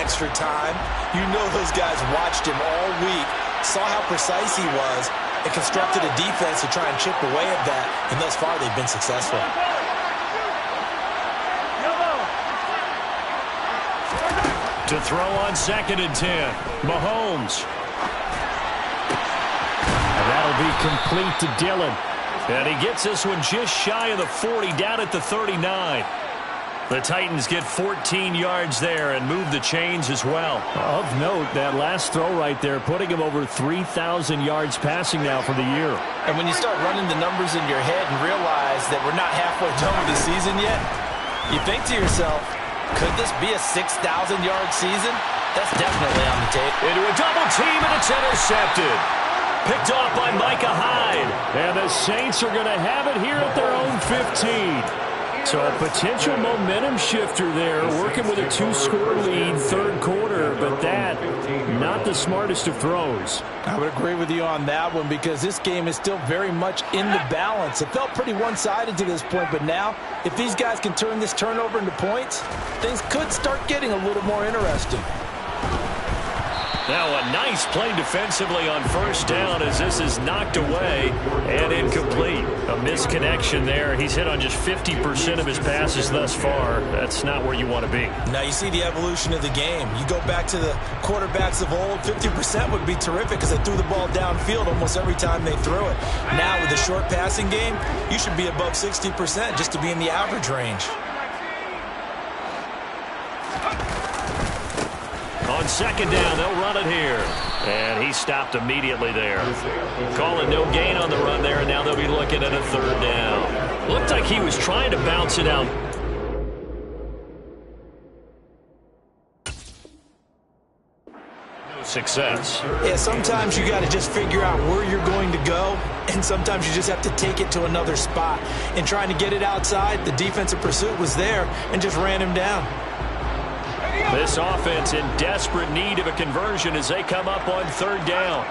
extra time. You know those guys watched him all week, saw how precise he was, and constructed a defense to try and chip away at that, and thus far they've been successful. To throw on 2nd and 10, Mahomes. And that'll be complete to Dillon. And he gets this one just shy of the 40, down at the 39. The Titans get 14 yards there and move the chains as well. Of note, that last throw right there, putting him over 3,000 yards passing now for the year. And when you start running the numbers in your head and realize that we're not halfway done with the season yet, you think to yourself, could this be a 6,000-yard season? That's definitely on the tape. Into a double team, and it's intercepted. Picked off by Micah Hyde. And the Saints are going to have it here at their own 15. So a potential momentum shifter there, working with a 2-score lead, third quarter, but that, not the smartest of throws. I would agree with you on that one because this game is still very much in the balance. It felt pretty one-sided to this point, but now, if these guys can turn this turnover into points, things could start getting a little more interesting. Now a nice play defensively on first down as this is knocked away and incomplete. A misconnection there. He's hit on just 50% of his passes thus far. That's not where you want to be. Now you see the evolution of the game. You go back to the quarterbacks of old, 50% would be terrific because they threw the ball downfield almost every time they threw it. Now with the short passing game, you should be above 60% just to be in the average range. On second down, they'll run it here. And he stopped immediately there. Calling no gain on the run there, and now they'll be looking at a third down. Looked like he was trying to bounce it out. No success. Yeah, sometimes you got to just figure out where you're going to go, and sometimes you just have to take it to another spot. And trying to get it outside, the defensive pursuit was there and just ran him down. This offense in desperate need of a conversion as they come up on third down.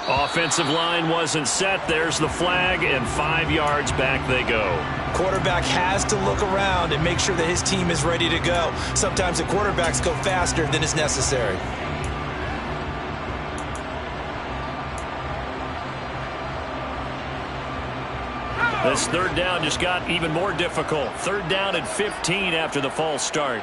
Offensive line wasn't set. There's the flag, and 5 yards back they go. Quarterback has to look around and make sure that his team is ready to go. Sometimes the quarterbacks go faster than is necessary. This third down just got even more difficult. Third down and 15 after the false start.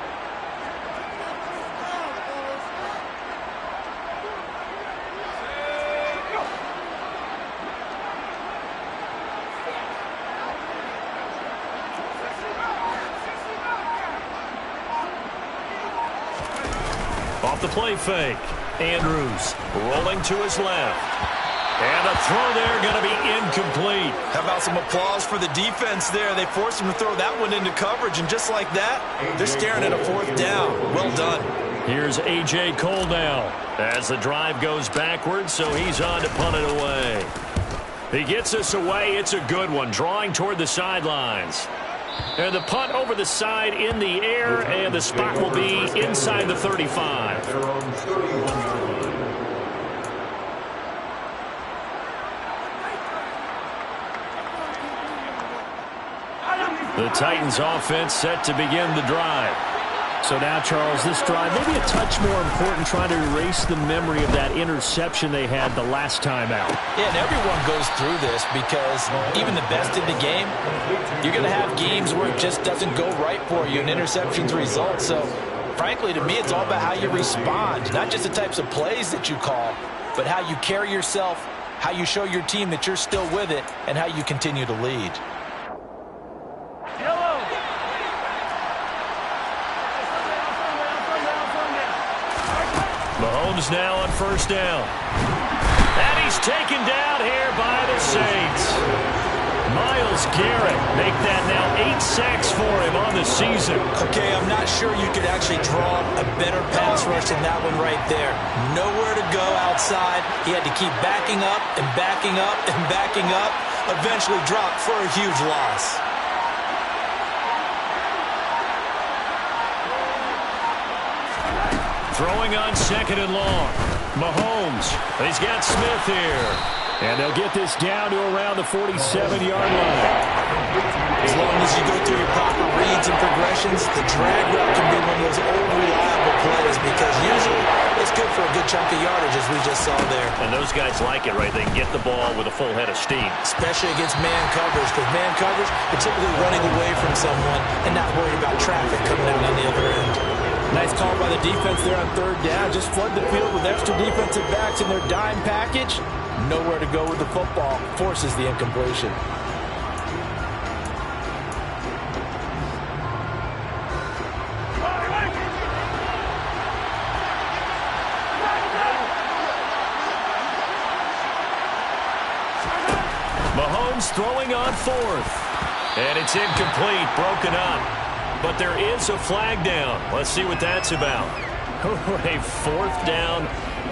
Off the play fake. Andrews rolling to his left. And a throw there going to be incomplete. How about some applause for the defense there? They forced him to throw that one into coverage, and just like that, they're staring at a fourth down. Well done. Here's A.J. Cole now as the drive goes backwards, so he's on to punt it away. He gets this away. It's a good one, drawing toward the sidelines. And the punt over the side in the air, and the spot will be inside the 35. The Titans offense set to begin the drive. So now, Charles, this drive maybe a touch more important, trying to erase the memory of that interception they had the last time out. Yeah, and everyone goes through this because even the best in the game, you're going to have games where it just doesn't go right for you and interceptions result. So, frankly, to me, it's all about how you respond, not just the types of plays that you call, but how you carry yourself, how you show your team that you're still with it, and how you continue to lead. Mahomes now on first down. And he's taken down here by the Saints. Myles Garrett make that now 8 sacks for him on the season. Okay, I'm not sure you could actually draw a better pass rush than that one right there. Nowhere to go outside. He had to keep backing up and backing up and backing up. Eventually dropped for a huge loss. Throwing on 2nd and long. Mahomes. He's got Smith here. And they'll get this down to around the 47-yard line. As long as you go through your proper reads and progressions, the drag route can be one of those old reliable plays because usually it's good for a good chunk of yardage, as we just saw there. And those guys like it, right? They can get the ball with a full head of steam. Especially against man coverage, because man coverage, you're typically running away from someone and not worried about traffic coming in on the other end. Nice call by the defense there on 3rd down. Just flood the field with extra defensive backs in their dime package. Nowhere to go with the football. Forces the incompletion. Mahomes throwing on 4th. And it's incomplete, broken up. But there is a flag down. Let's see what that's about. A 4th down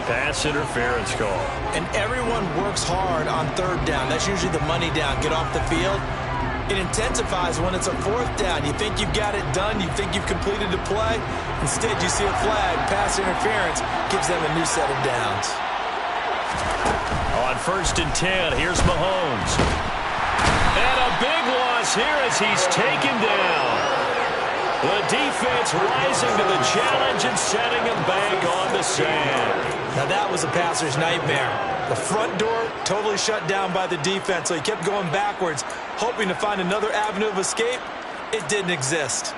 pass interference call. And everyone works hard on 3rd down. That's usually the money down. Get off the field. It intensifies when it's a 4th down. You think you've got it done. You think you've completed the play. Instead, you see a flag. Pass interference gives them a new set of downs. On 1st and 10, here's Mahomes. And a big loss here as he's taken down. The defense rising to the challenge and setting him back on the sand. Now that was a passer's nightmare. The front door totally shut down by the defense, so he kept going backwards, hoping to find another avenue of escape. It didn't exist.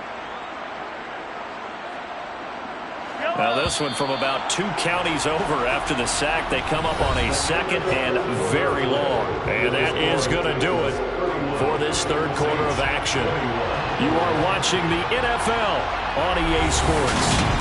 Now this one from about 2 counties over after the sack. They come up on a 2nd and very long. And that is going to do it for this 3rd quarter of action. You are watching the NFL on EA Sports.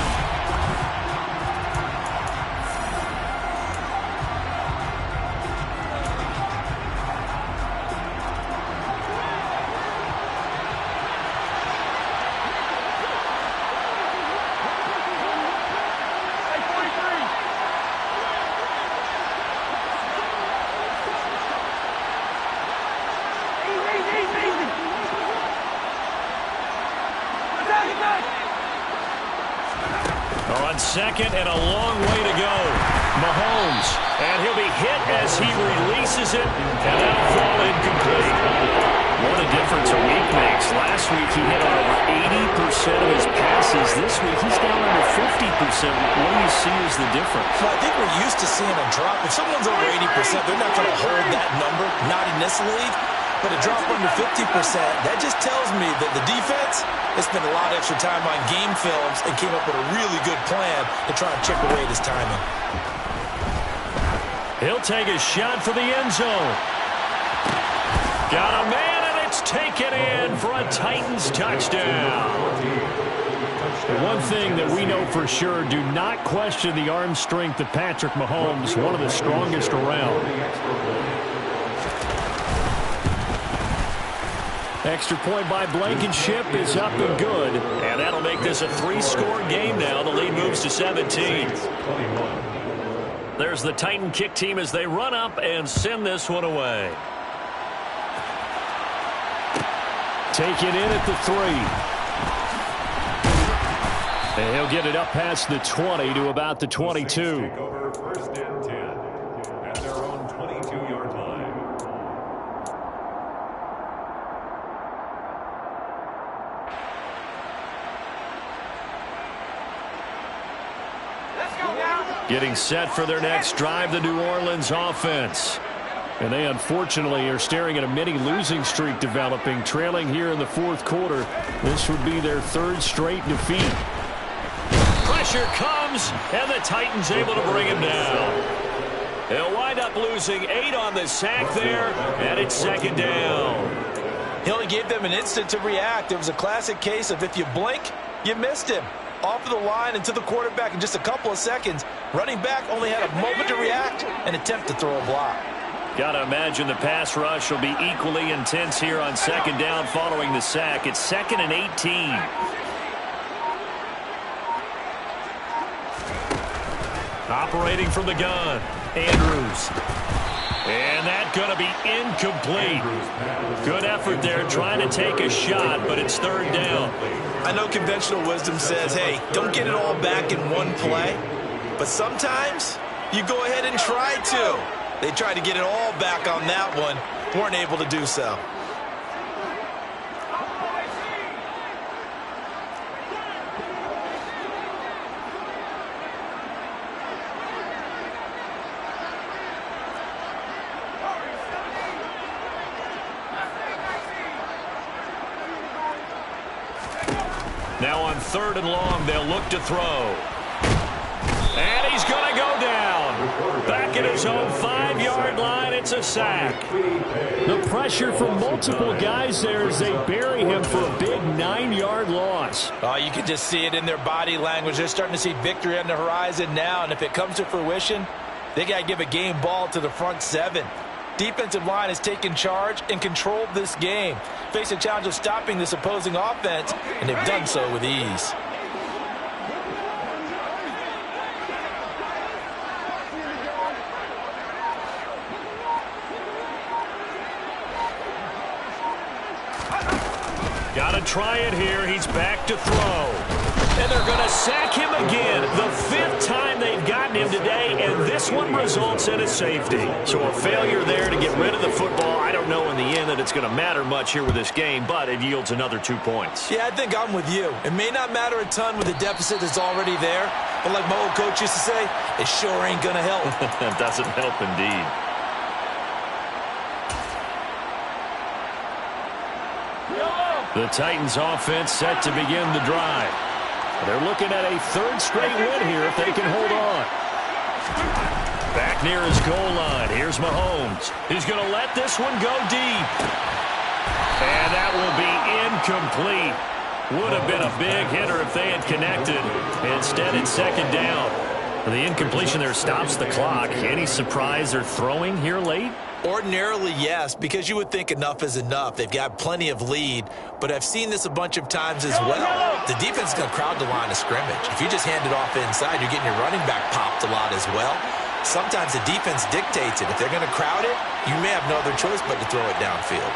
On 2nd and a long way to go. Mahomes. And he'll be hit as he releases it. And that'll fall incomplete. What a difference a week makes. Last week he hit on over 80% of his passes. This week he's down under 50%. What do you see as the difference? Well, I think we're used to seeing a drop. If someone's over 80%, they're not going to hold that number. Not in this league. But a drop under 50%, that just tells me that the defense has spent a lot of extra time on game films and came up with a really good plan to try and chip away at his timing. He'll take a shot for the end zone. Got a man, and it's taken in for a Titans touchdown. One thing that we know for sure, do not question the arm strength of Patrick Mahomes, one of the strongest around. Extra point by Blankenship is up and good. And that'll make this a 3-score game now. The lead moves to 17. There's the Titan kick team as they run up and send this one away. Take it in at the 3. And he'll get it up past the 20 to about the 22. Getting set for their next drive, the New Orleans offense. And they unfortunately are staring at a mini losing streak developing, trailing here in the 4th quarter. This would be their 3rd straight defeat. Pressure comes, and the Titans able to bring him down. They'll wind up losing 8 on the sack there, and it's 2nd down. He only gave them an instant to react. It was a classic case of if you blink, you missed him. Off of the line and to the quarterback in just a couple of seconds. Running back only had a moment to react and attempt to throw a block. Got to imagine the pass rush will be equally intense here on 2nd down following the sack. It's 2nd and 18. Operating from the gun, Andrews. And that's going to be incomplete. Good effort there trying to take a shot, but it's third down. I know conventional wisdom says, hey, don't get it all back in one play. But sometimes you go ahead and try to. They tried to get it all back on that one. Weren't able to do so. Now on third and long, they'll look to throw. And he's going to go down. Back at his own 5-yard line, it's a sack. The pressure from multiple guys there as they bury him for a big 9-yard loss. Oh, you can just see it in their body language. They're starting to see victory on the horizon now, and if it comes to fruition, they got to give a game ball to the front 7. Defensive line has taken charge and controlled this game. Face a challenge of stopping this opposing offense, and they've done so with ease. Got to try it here. He's back to throw. And they're going to sack him again. The 5th time they've gotten him today, and this one results in a safety. So a failure there to get rid of the football. I don't know in the end that it's going to matter much here with this game, but it yields another 2 points. Yeah, I think I'm with you. It may not matter a ton with the deficit that's already there, but like my old coach used to say, it sure ain't going to help. It doesn't help indeed. The Titans offense set to begin the drive. They're looking at a 3rd straight win here if they can hold on. Back near his goal line. Here's Mahomes. He's going to let this one go deep. And that will be incomplete. Would have been a big hitter if they had connected. Instead, it's 2nd down. The incompletion there stops the clock. Any surprise they're throwing here late? Ordinarily, yes, because you would think enough is enough. They've got plenty of lead, but I've seen this a bunch of times as well. The defense is going to crowd the line of scrimmage. If you just hand it off inside, you're getting your running back popped a lot as well. Sometimes the defense dictates it. If they're going to crowd it, you may have no other choice but to throw it downfield.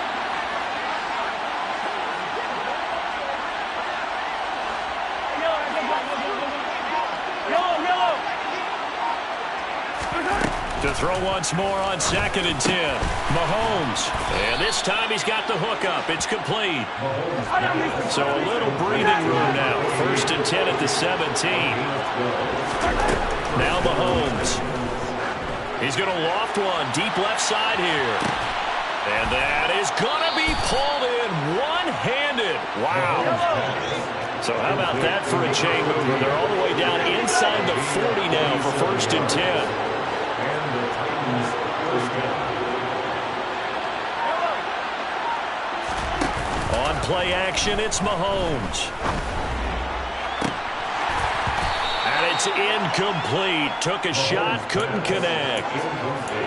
To throw once more on 2nd and 10. Mahomes. And this time he's got the hook up. It's complete. So a little breathing room now. 1st and 10 at the 17. Now Mahomes. He's going to loft one deep left side here. And that is going to be pulled in one-handed. Wow. So how about that for a chain mover? They're all the way down inside the 40 now for 1st and 10. On play action, it's Mahomes. And it's incomplete. Took a shot, couldn't connect.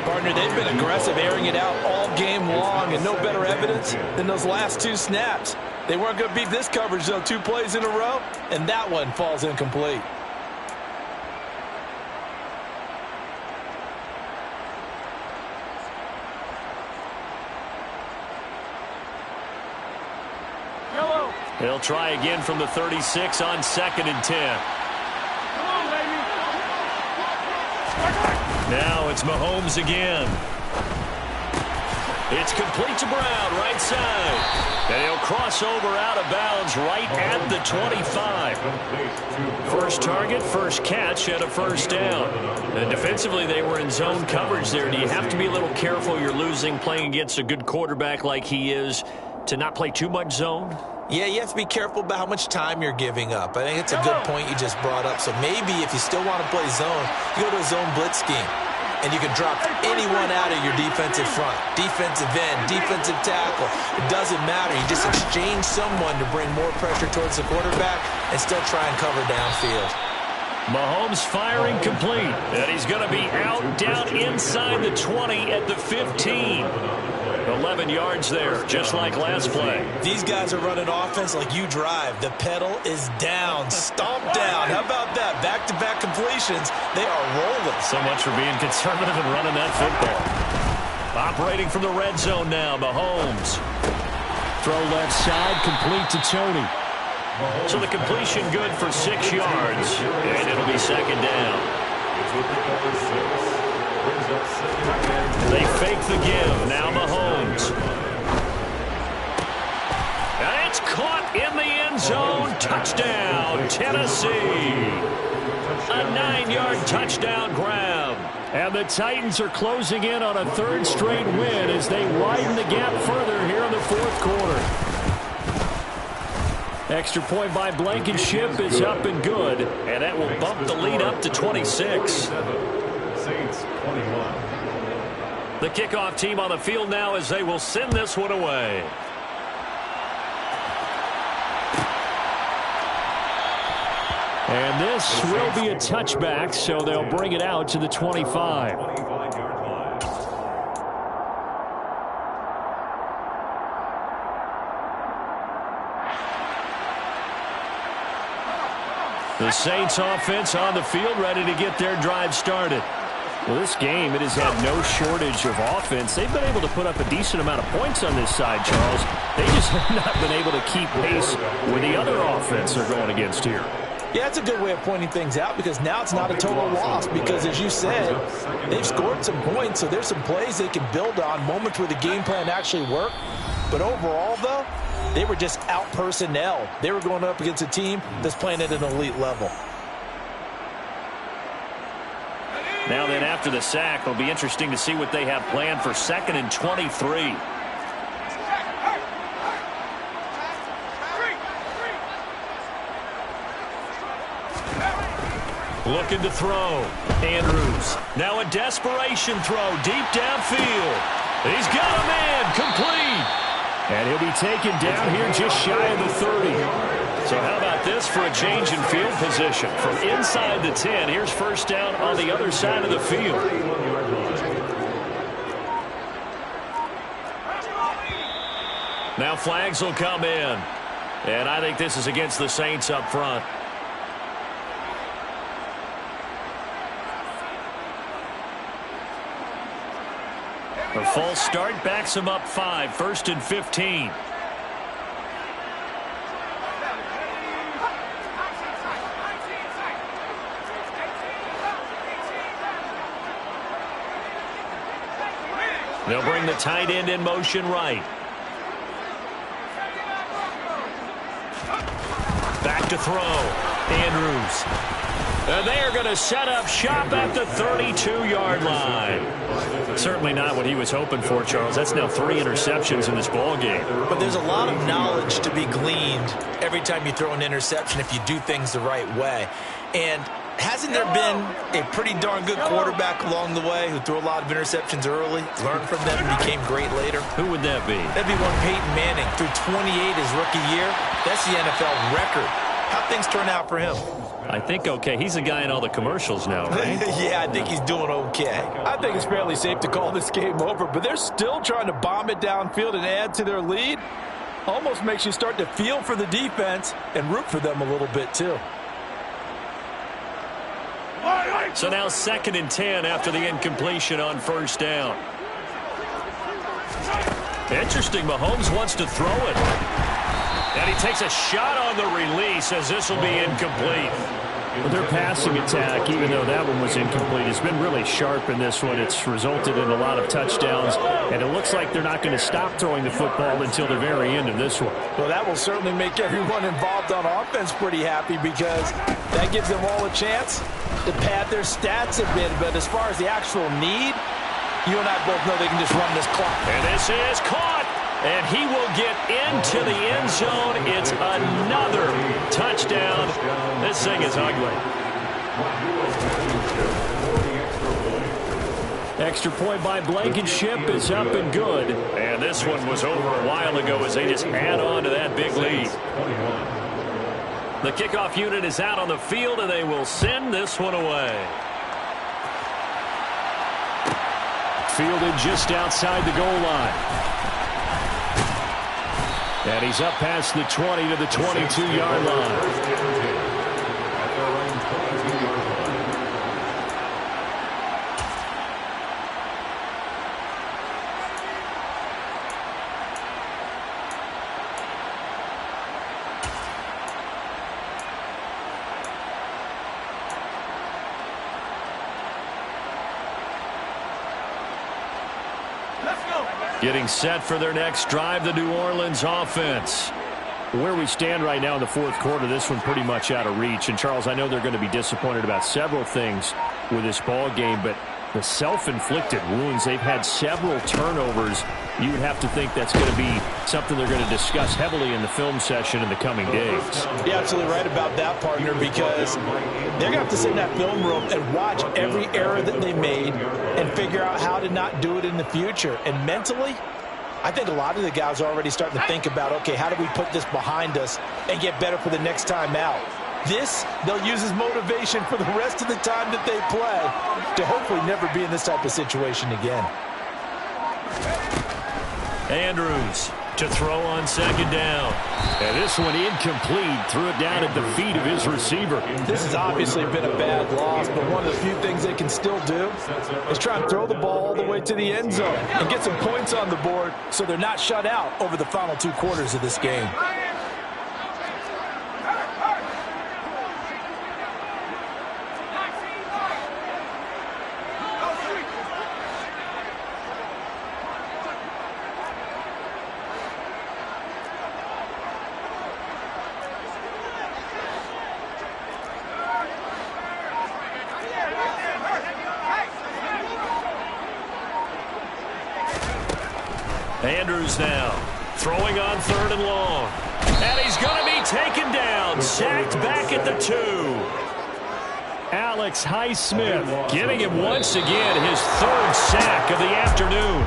Partner, they've been aggressive, airing it out all game long, and no better evidence than those last 2 snaps. They weren't going to beat this coverage, though, 2 plays in a row, and that one falls incomplete. He'll try again from the 36 on 2nd and 10. Now it's Mahomes again. It's complete to Brown, right side. And he'll cross over out of bounds right at the 25. First target, first catch, and a 1st down. And defensively, they were in zone coverage there. Do you have to be a little careful? You're losing, playing against a good quarterback like he is, to not play too much zone? Yeah, you have to be careful about how much time you're giving up. I think it's a good point you just brought up. So maybe if you still want to play zone, you go to a zone blitz scheme. And you can drop anyone out of your defensive front. Defensive end, defensive tackle. It doesn't matter. You just exchange someone to bring more pressure towards the quarterback and still try and cover downfield. Mahomes firing complete. And he's going to be out down inside the 20 at the 15. 11 yards there, just like last play. These guys are running offense like you drive. The pedal is down, stomp down. How about that? Back-to-back completions. They are rolling. So much for being conservative and running that football. Operating from the red zone now, Mahomes. Throw left side, complete to Tony. So the completion good for 6 yards, and it'll be second down. They fake the give. Now Mahomes. And it's caught in the end zone. Touchdown, Tennessee. A 9-yard touchdown grab. And the Titans are closing in on a 3rd straight win as they widen the gap further here in the 4th quarter. Extra point by Blankenship is up and good, and that will bump the lead up to 26. The kickoff team on the field now as they will send this one away. And this will be a touchback, so they'll bring it out to the 25. The Saints offense on the field ready to get their drive started. Well, this game, it has had no shortage of offense. They've been able to put up a decent amount of points on this side, Charles. They just have not been able to keep pace with the other offense they're going against here. Yeah, that's a good way of pointing things out because now it's not a total loss because, as you said, they've scored some points, so there's some plays they can build on, moments where the game plan actually worked. But overall, though, they were just out personnel. They were going up against a team that's playing at an elite level. Now then, after the sack, it'll be interesting to see what they have planned for 2nd and 23. Looking to throw. Andrews. Now a desperation throw deep downfield. He's got a man. Complete. And he'll be taken down here just shy of the 30. So how about this for a change in field position? From inside the 10, here's first down on the other side of the field. Now flags will come in. And I think this is against the Saints up front. A false start backs him up 5, 1st and 15. They'll bring the tight end in motion right. Back to throw. Andrews. And they are going to set up shop at the 32-yard line. Certainly not what he was hoping for, Charles. That's now 3 interceptions in this ball game. But there's a lot of knowledge to be gleaned every time you throw an interception if you do things the right way. And hasn't there been a pretty darn good quarterback along the way who threw a lot of interceptions early, learned from them, and became great later? Who would that be? That'd be one Peyton Manning. Threw 28 his rookie year. That's the NFL record. How'd things turn out for him? I think okay. He's the guy in all the commercials now, right? Yeah, I think he's doing okay. I think it's fairly safe to call this game over, but they're still trying to bomb it downfield and add to their lead. Almost makes you start to feel for the defense and root for them a little bit, too. So now 2nd and 10 after the incompletion on first down. Interesting, Mahomes wants to throw it. And he takes a shot on the release as this will be incomplete. Well, their passing attack, even though that one was incomplete, has been really sharp in this one. It's resulted in a lot of touchdowns, and it looks like they're not going to stop throwing the football until the very end of this one. Well, that will certainly make everyone involved on offense pretty happy because that gives them all a chance to pad their stats a bit. But as far as the actual need, you and I both know they can just run this clock. And this is caught. And he will get into the end zone. It's another touchdown. This thing is ugly. Extra point by Blankenship is up and good. And this one was over a while ago as they just add on to that big lead. The kickoff unit is out on the field, and they will send this one away. Fielded just outside the goal line. And he's up past the 20 to the 22-yard line. Getting set for their next drive, the New Orleans offense. Where we stand right now in the fourth quarter, this one pretty much out of reach. And, Charles, I know they're going to be disappointed about several things with this ball game, but the self-inflicted wounds, they've had several turnovers. You would have to think that's going to be something they're going to discuss heavily in the film session in the coming days. You're absolutely right about that, partner, because they're going to have to sit in that film room and watch every error that they made and figure out how to not do it in the future. And mentally, I think a lot of the guys are already starting to think about, okay, how do we put this behind us and get better for the next time out? This, they'll use as motivation for the rest of the time that they play to hopefully never be in this type of situation again. Andrews to throw on second down. And this one incomplete. Threw it down at the feet of his receiver. This has obviously been a bad loss, but one of the few things they can still do is try and throw the ball all the way to the end zone and get some points on the board so they're not shut out over the final 2 quarters of this game. Andrews now throwing on 3rd and long. And he's going to be taken down. Sacked back at the 2. Alex Highsmith giving him once again his 3rd sack of the afternoon.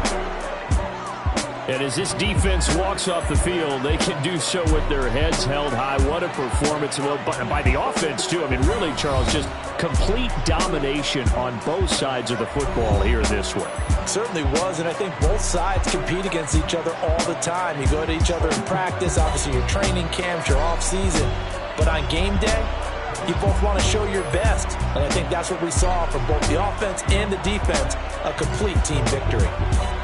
And as this defense walks off the field, they can do so with their heads held high. What a performance by the offense, too. I mean, really, Charles, just complete domination on both sides of the football here this one. Certainly was, and I think both sides compete against each other all the time. You go to each other in practice, obviously your training camps, your off-season. But on game day, you both want to show your best. And I think that's what we saw from both the offense and the defense, a complete team victory.